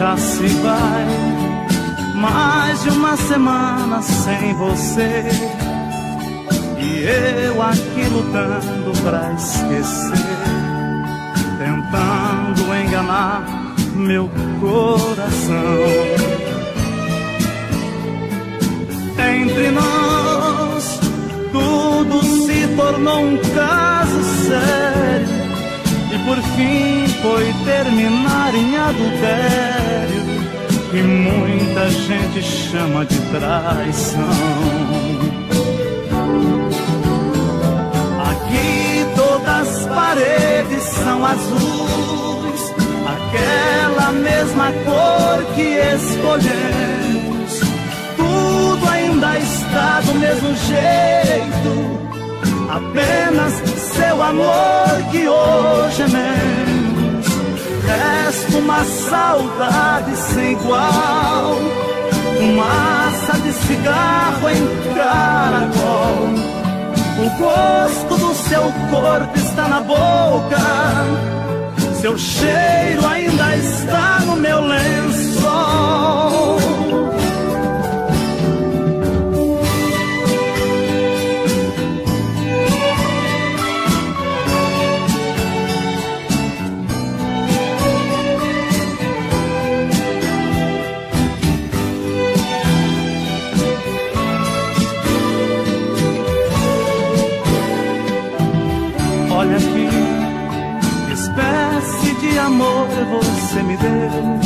já se vai, mais de uma semana sem você, e eu aqui lutando pra esquecer, tentando enganar meu coração. Entre nós tudo se tornou um caso sério, e por fim foi terminar em adultério, que muita gente chama de traição. Aqui todas as paredes são azuis, aquela mesma cor que escolhemos. Tudo ainda está do mesmo jeito, apenas seu amor que hoje é menos. Resta uma saudade sem igual, fumaça de cigarro em caracol. O gosto do seu corpo está na boca, seu cheiro ainda está no meu lençol. Olha aqui, que espécie de amor você me deu,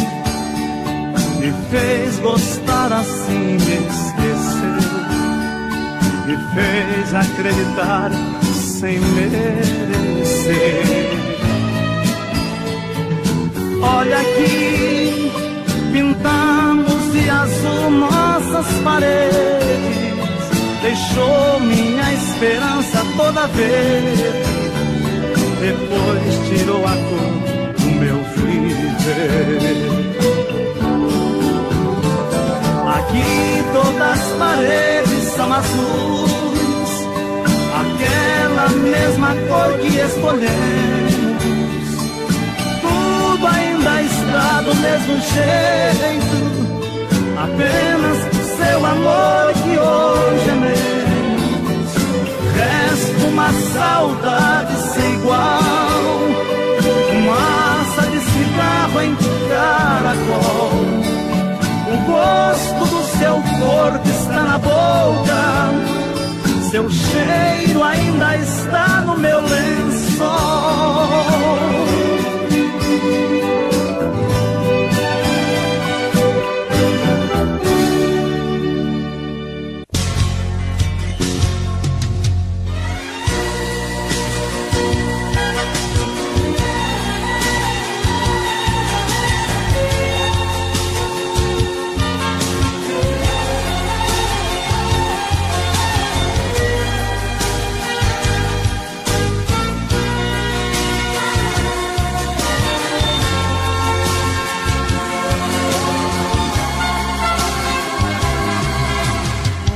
me fez gostar assim, me esqueceu, me fez acreditar sem merecer. Olha aqui, pintamos de azul nossas paredes, deixou minha esperança toda verde, depois tirou a cor do meu viver. Aqui todas as paredes são azuis, aquela mesma cor que escolhemos. Tudo ainda está do mesmo jeito, apenas seu amor que hoje é menos. Resta uma saudade sem igual, fumaça de cigarro em caracol. O gosto do seu corpo está na boca, seu cheiro ainda está no meu lençol.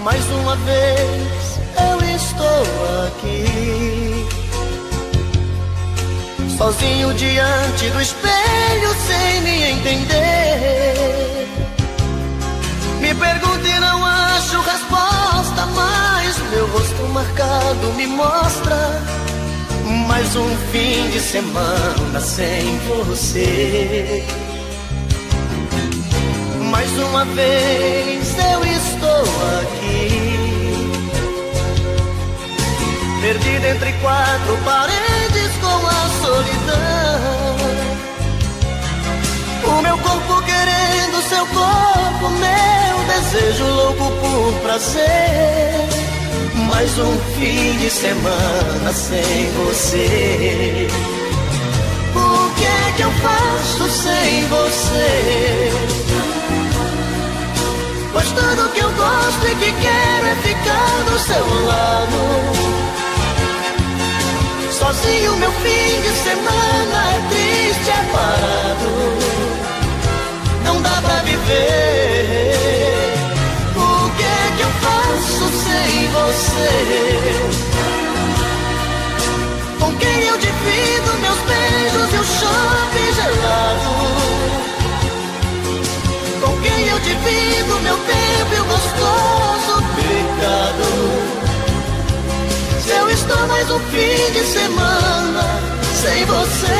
Mais uma vez eu estou aqui, sozinho diante do espelho sem me entender. Me pergunto e não acho resposta, mas meu rosto marcado me mostra mais um fim de semana sem você. Mais uma vez eu estou aqui, perdido entre quatro paredes com a solidão. O meu corpo querendo seu corpo, meu desejo louco por prazer. Mais um fim de semana sem você. O que é que eu faço sem você? Pois tudo que eu gosto e que quero é ficar do seu lado. Sozinho meu fim de semana é triste, é parado. Não dá pra viver. O que é que eu faço sem você? Com quem eu divido meus beijos e o chope gelado? um fim de semana sem você.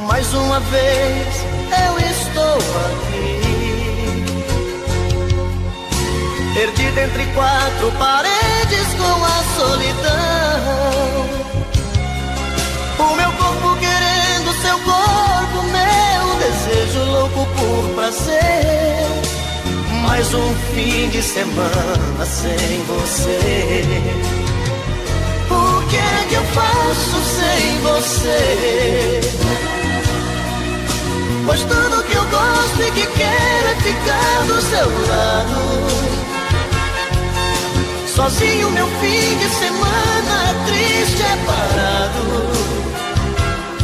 Mais uma vez eu estou aqui, perdido entre quatro paredes com a solidão. O meu corpo querendo seu corpo, meu desejo louco por prazer. Mais um fim de semana sem você. O que é que eu faço sem você? Pois tudo que eu gosto e que quero é ficar do seu lado. Sozinho meu fim de semana é triste, é parado.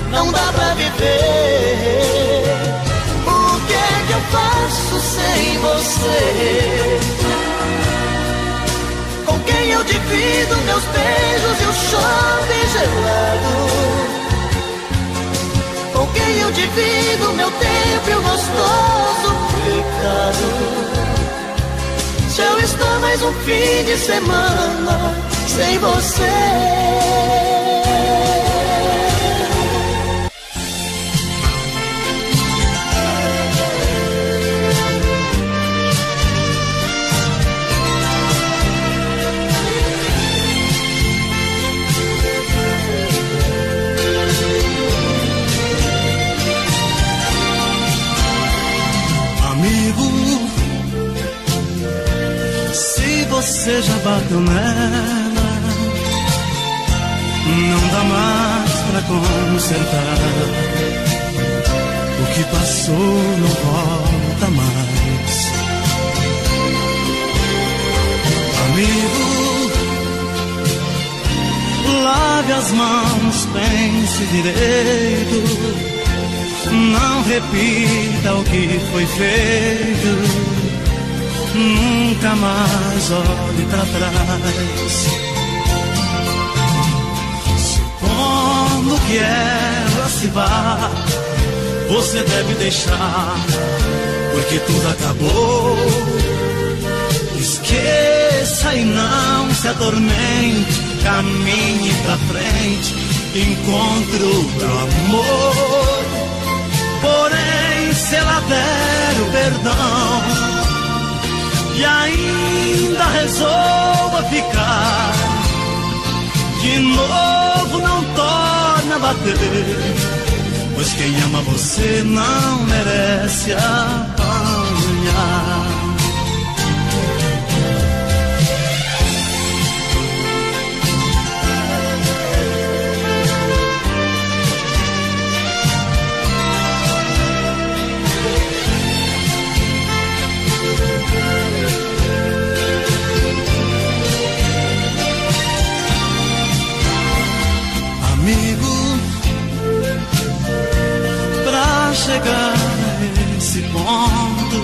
Não dá pra viver. O que é que eu faço sem você? Com quem eu divido meus beijos e o shopping gelado? Com quem eu divido meu tempo e o gostoso pecado? Se eu estou mais um fim de semana sem você. Você já bateu nela, não dá mais pra consertar. O que passou não volta mais. Amigo, lave as mãos, pense direito. Não repita o que foi feito. Nunca mais olhe pra trás. Supondo que ela se vá, você deve deixar, porque tudo acabou. Esqueça e não se atormente. Caminhe pra frente, encontre o amor. Porém, se ela der o perdão e ainda resolva ficar, de novo não torna a bater, pois quem ama você não merece apanhar. Amigo, pra chegar a esse ponto,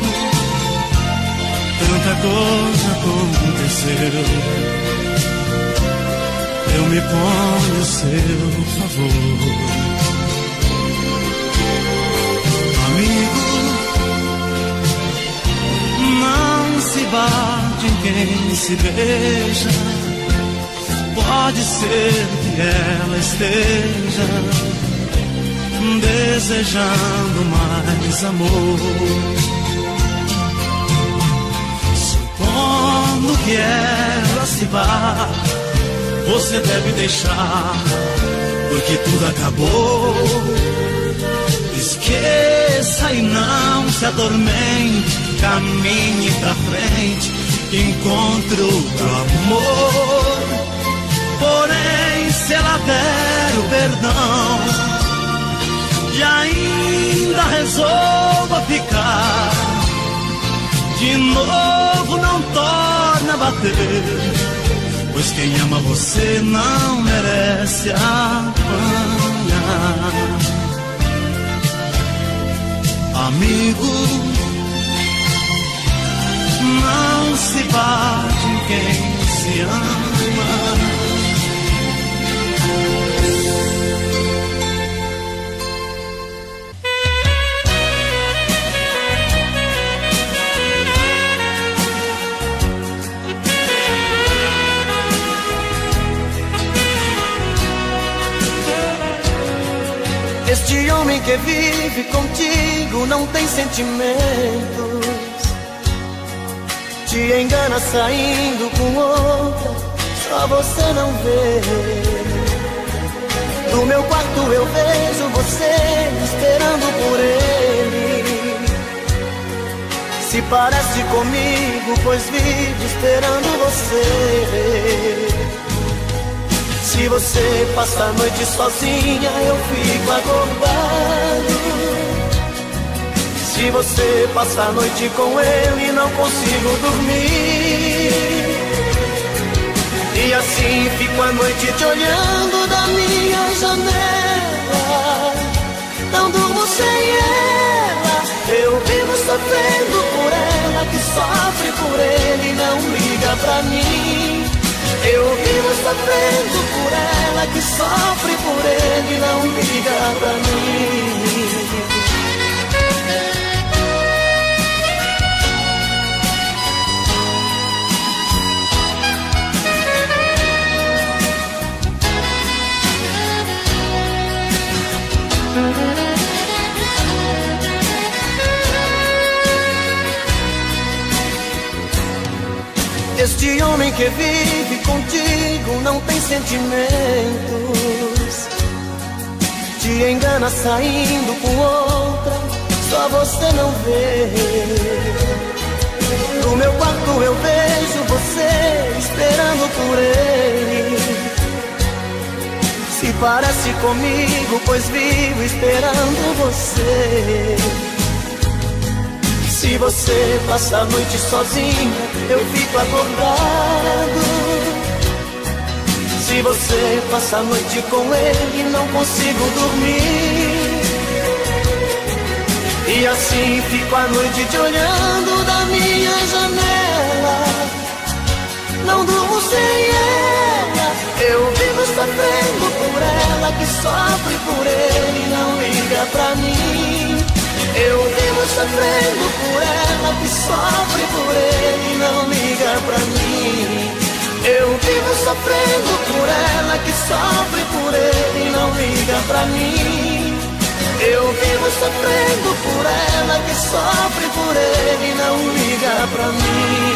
tanta coisa aconteceu. Eu me ponho a seu favor. Amigo, não se bate em quem se beija. Pode ser que ela esteja desejando mais amor. Supondo que ela se vá, você deve deixar, porque tudo acabou. Esqueça e não se atormente. Caminhe pra frente, encontre o amor. Porém, se ela der o perdão e ainda resolva ficar, de novo não torna a bater, pois Pois quem ama você não merece apanhar. Amigo, não se bate em quem se ama. Este homem que vive contigo não tem sentimentos, te engana saindo com outra, só você não vê. Do meu quarto eu vejo você esperando por ele. Se parece comigo, pois vive esperando você. Se você passa a noite sozinha, eu fico acordado. Se você passa a noite com ele, não consigo dormir. E assim fico a noite te olhando da minha janela. Não durmo sem ela, eu vivo sofrendo por ela, que sofre por ele e não liga pra mim. Eu vivo sofrendo por ela, que sofre por ele e não liga pra mim. Este homem que vive contigo não tem sentimentos, te engana saindo com outra, só você não vê. No meu quarto eu vejo você esperando por ele. Se parece comigo, pois vivo esperando você. Se você passa a noite sozinha, eu fico acordado. Se você passa a noite com ele, não consigo dormir. E assim fico a noite te olhando da minha janela. Não durmo sem ela, eu vivo sofrendo por ela, que sofre por ele e não liga pra mim. Eu vivo sofrendo por ela, que sofre por ele e não liga pra mim. Eu vivo sofrendo por ela, que sofre por ele e não liga pra mim. Eu vivo sofrendo por ela, que sofre por ele e não liga pra mim.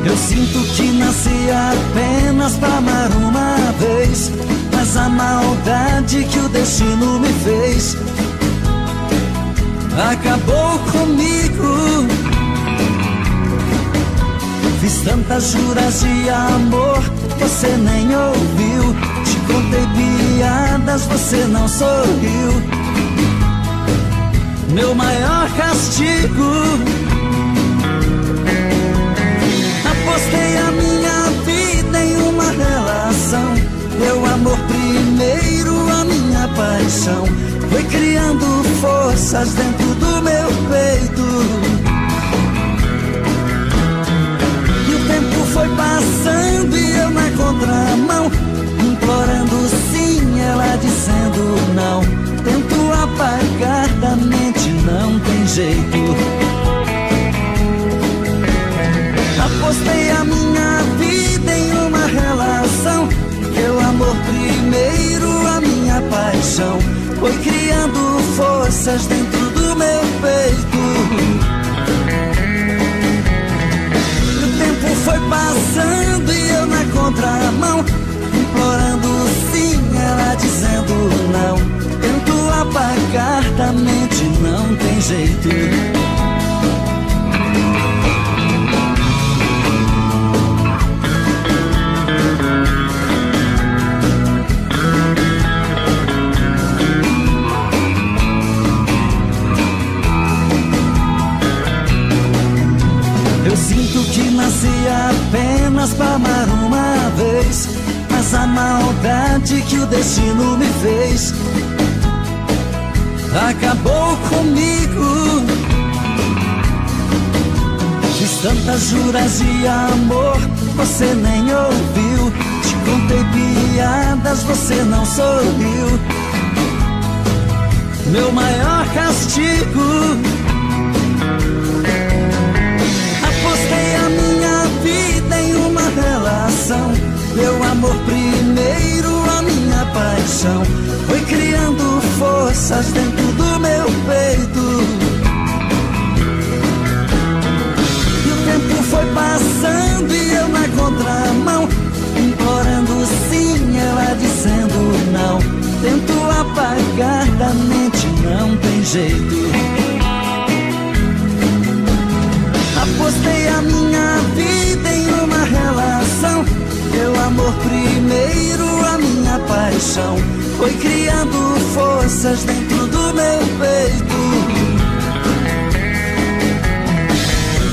Eu sinto que nasci apenas pra amar uma vez, mas a maldade que o destino me fez acabou comigo. Fiz tantas juras de amor, você nem ouviu. Te contei piadas, você não sorriu. Meu maior castigo, apostei a minha vida em uma relação. Meu amor primeiro, a minha paixão, foi criando forças dentro do meu peito. E o tempo foi passando e eu na contramão, implorando sim, ela dizendo não. Tento apagar da mente, não tem jeito. Apostei a minha vida em uma relação. Meu amor primeiro, a minha paixão, foi criando forças dentro do meu peito. O tempo foi passando e eu na contramão, implorando sim, ela dizendo não. Tento apagar da mente, não tem jeito. a maldade que o destino me fez acabou comigo. Fiz tantas juras de amor, você nem ouviu. Te contei piadas, você não sorriu. Meu maior castigo. Apostei a minha vida em uma relação. Meu amor primeiro, a minha paixão. Foi criando forças dentro do meu peito. E o tempo foi passando e eu na contramão, implorando sim, ela dizendo não. Tento apagar da mente, não tem jeito. Apostei a minha vida em uma relação. Meu amor primeiro, a minha paixão. Foi criando forças dentro do meu peito.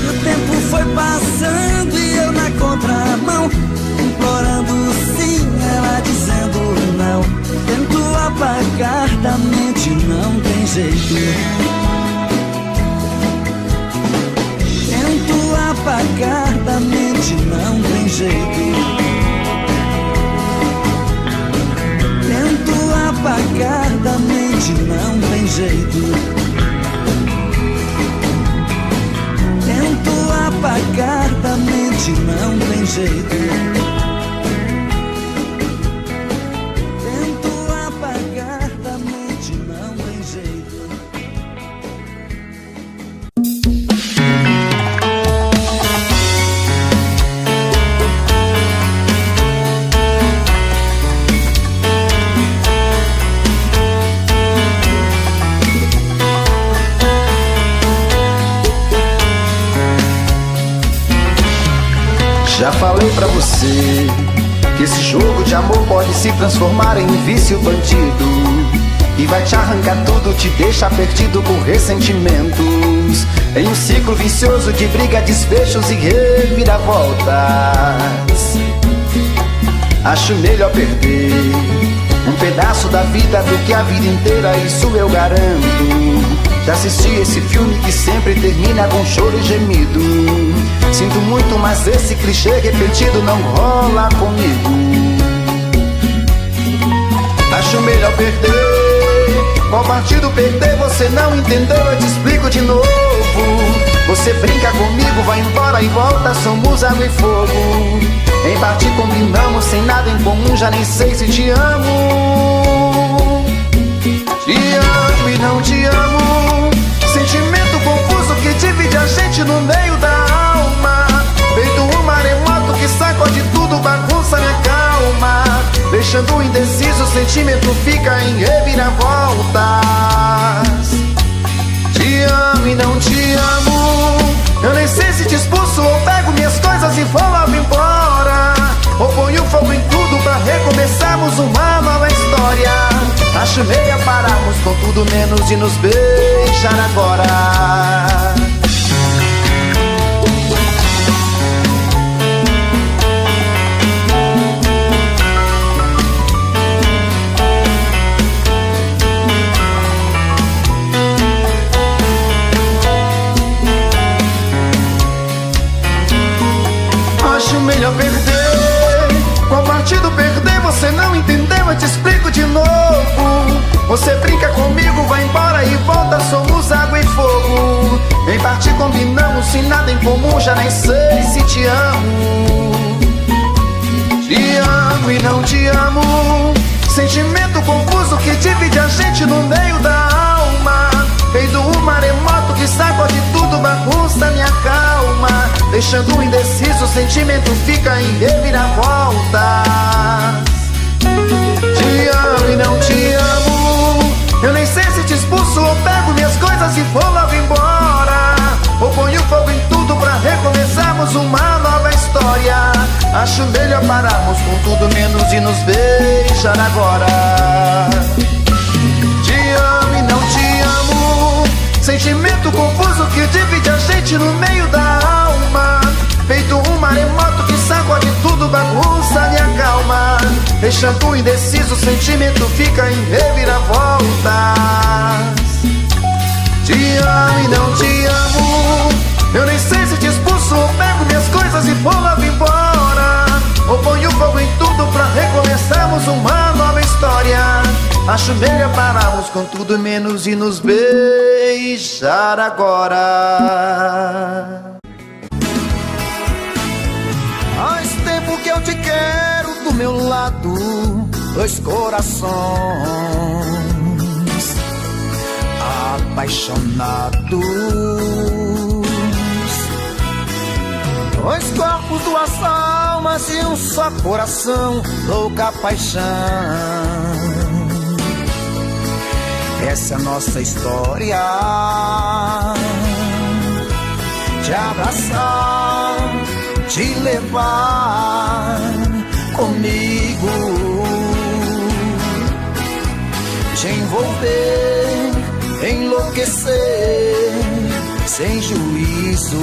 E o tempo foi passando e eu na contramão, implorando sim, ela dizendo não. Tento apagar da mente, não tem jeito. Tento apagar da mente, não tem jeito. Tento apagar da mente, não tem jeito. Tento apagar da mente, não tem jeito. Tento apagar da mente, não tem jeito. Já falei pra você que esse jogo de amor pode se transformar em um vício bandido, e vai te arrancar tudo, te deixar perdido por ressentimentos, em um ciclo vicioso de briga, desfechos e reviravoltas. Acho melhor perder um pedaço da vida do que a vida inteira, isso eu garanto. Já assisti esse filme que sempre termina com choro e gemido. Sinto muito, mas esse clichê repetido não rola comigo. Acho melhor perder. Qual partido perder? Você não entendeu, eu te explico de novo. Você brinca comigo, vai embora e volta, somos água e fogo. Em parte combinamos, sem nada em comum, já nem sei se te amo. Te amo e não te amo. Sentimento confuso que divide a gente no meio da alma. Feito um maremoto que sacode tudo, bagunça minha calma. Deixando indeciso, o sentimento fica em reviravoltas. Te amo e não te amo. Eu nem sei se te expulso ou pego minhas coisas e vou logo embora, ou ponho fogo em tudo pra recomeçarmos uma nova história. Acho meia pararmos com tudo menos de nos beijar agora. Acho melhor perder. Qual partido perder? Você não entendeu, eu te explico de novo. Você brinca comigo, vai embora e volta, somos água e fogo. Em parte combinamos, sem nada em comum, já nem sei se te amo. Te amo e não te amo. Sentimento confuso que divide a gente no meio da alma. Feito um maremoto que sacode tudo, bagunça minha calma. Deixando indeciso, o sentimento fica em reviravoltas. Te amo e não te amo. Eu nem sei se te expulso ou pego minhas coisas e vou logo embora, ou ponho fogo em tudo pra recomeçarmos uma nova história. Acho melhor pararmos com tudo menos de nos beijar agora. Te amo e não te amo. Sentimento confuso que divide a gente no meio da alma. Feito um maremoto que sacode tudo, bagunça minha calma. deixando indeciso, o sentimento fica em reviravoltas. Te amo e não te amo, eu nem sei se te expulso ou pego minhas coisas e vou logo embora, ou ponho fogo em tudo pra recomeçarmos uma nova história. Acho melhor pararmos com tudo menos e nos beijar agora. Faz tempo que eu te quero do meu lado, dois corações apaixonados, dois corpos, duas almas e um só coração, louca paixão. Essa é a nossa história, te abraçar, te levar comigo, te envolver, enlouquecer sem juízo,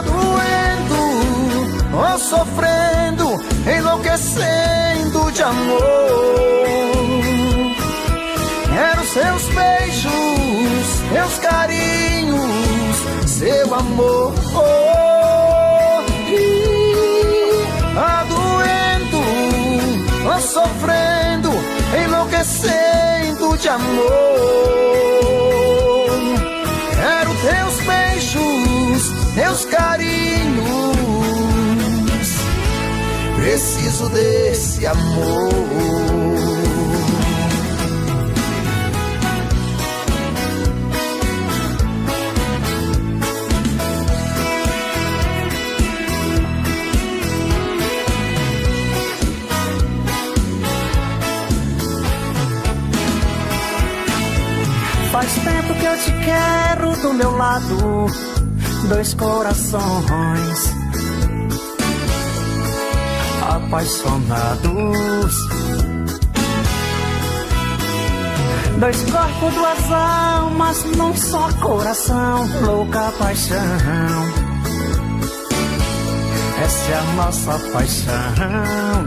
doendo ou sofrendo, enlouquecendo de amor. Quero seus beijos, seus carinhos, seu amor. Doendo ou sofrendo, enlouquecendo de amor. Quero teus beijos, teus carinhos, preciso desse amor. Faz tempo que eu te quero do meu lado, dois corações apaixonados, dois corpos, duas almas num só coração, louca paixão. Essa é a nossa paixão,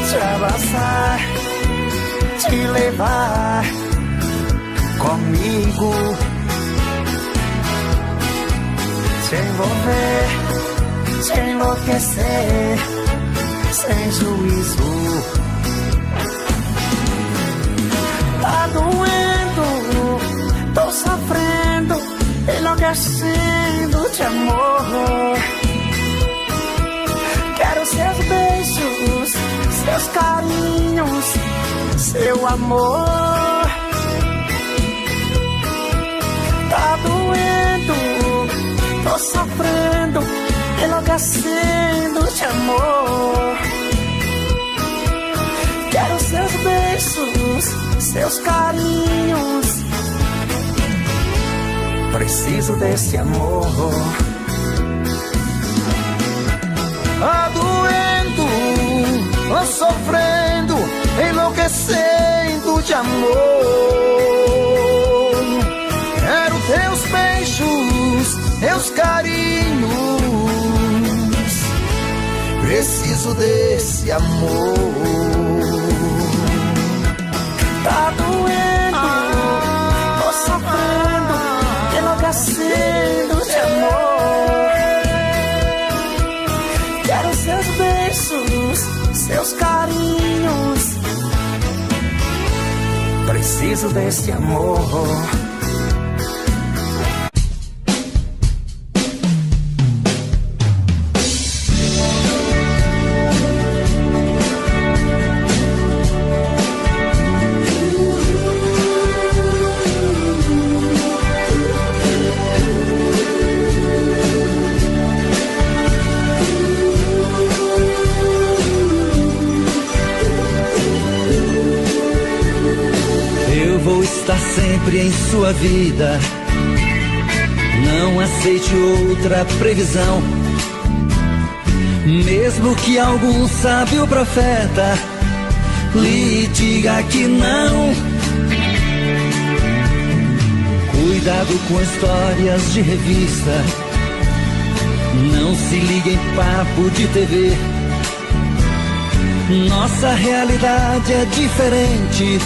te abraçar, te levar comigo, te envolver, te enlouquecer sem juízo. Tá doendo, tô sofrendo, enlouquecendo de amor. Quero seus beijos, seus carinhos, seu amor. Tá doendo, tô sofrendo, enlouquecendo de amor. Quero seus beijos, seus carinhos, preciso desse amor. Tá doendo, tô sofrendo, enlouquecendo de amor. Quero teus beijos, teus carinhos, preciso desse amor. Tá doendo, tô sofrendo, enlouquecendo de amor. Quero seus beijos, seus carinhos, preciso desse amor. Sempre em sua vida, não aceite outra previsão. Mesmo que algum sábio profeta lhe diga que não. Cuidado com histórias de revista, Não se liga em papo de TV. Nossa realidade é diferente.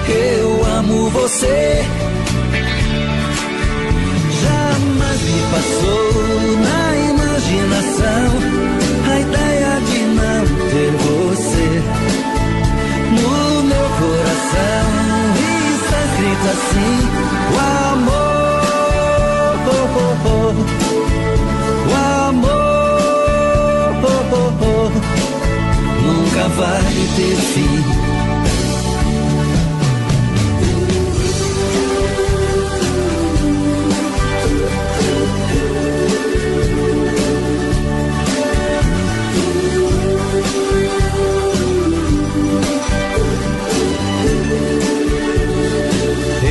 Eu amo você. Jamais me passou na imaginação a ideia de não ter você. No meu coração está escrito assim: o amor, o amor nunca vai ter fim.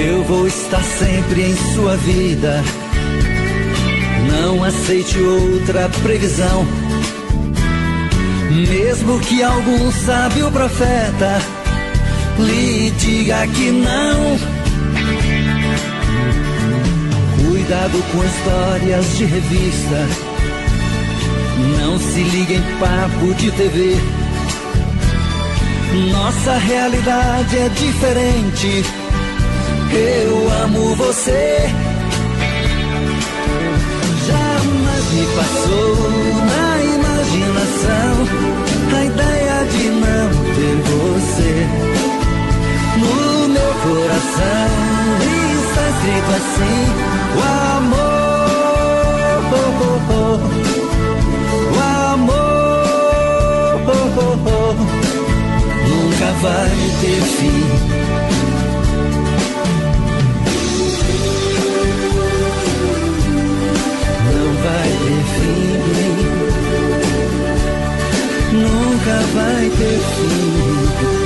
Eu vou estar sempre em sua vida. Não aceite outra previsão. Mesmo que algum sábio profeta lhe diga que não. Cuidado com histórias de revista. Não se liga em papo de TV. Nossa realidade é diferente. Eu amo você. Jamais me passou na imaginação a ideia de não ter você. No meu coração está escrito assim: o amor, o amor nunca vai ter fim. Vai ter fim, nunca vai ter fim.